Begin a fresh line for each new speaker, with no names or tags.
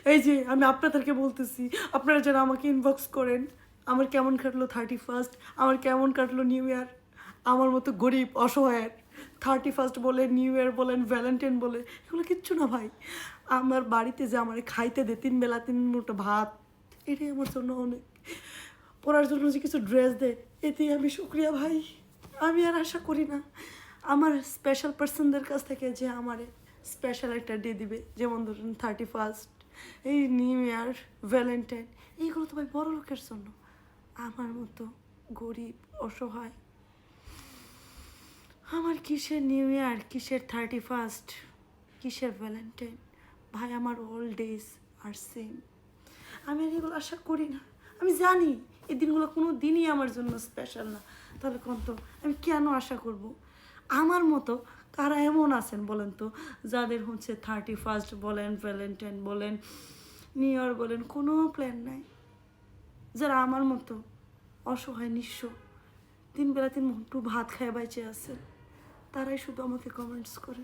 এই যে আমি আপনাদেরকে বলতেছি, আপনারা যেন আমাকে ইনবক্স করেন আমার কেমন কাটলো 31st, আমার কেমন কাটলো নিউ ইয়ার। আমার মতো গরিব অসহায়ের 31st বলেন, নিউ ইয়ার বলেন, ভ্যালেন্টাইন বলে, এগুলো কিচ্ছু না ভাই। আমার বাড়িতে যে আমার খাইতে দে 3 বেলা 3 মুঠো ভাত, এটাই আমার জন্য অনেক। পরার জন্য যে কিছু ড্রেস দেয়, এতেই আমি শুক্রিয়া ভাই। আমি আর আশা করি না আমার স্পেশাল পার্সনদের কাছ থেকে যে আমারে স্পেশাল একটা ডে দিবে, যেমন ধরুন 31st, এই নিউ ইয়ার, ভ্যালেন্টাইন, এইগুলো তো ভাই বড় লোকের জন্য। আমার মতো গরিব অসহায়, আমার কিসের নিউ ইয়ার, কিসের 31st, কিসের ভ্যালেন্টাইন? ভাই আমার অল ডেজ আর সেম। আমি আর এগুলো আশা করি না। আমি জানি এই দিনগুলো কোনো দিনই আমার জন্য স্পেশাল না, তাহলে কোন তো আমি কেন আশা করব? আমার মতো কারা এমন আছেন বলেন তো, যাদের হচ্ছে 31st বলেন, ভ্যালেন্টাইন বলেন, নিউ ইয়ার বলেন, কোনো প্ল্যান নাই, যারা আমার মতো অসহায় নিঃস্ব, 3 বেলা 3 মুঠো ভাত খায় বাইচে আছে, তারাই শুধু আমাকে কমেন্টস করে।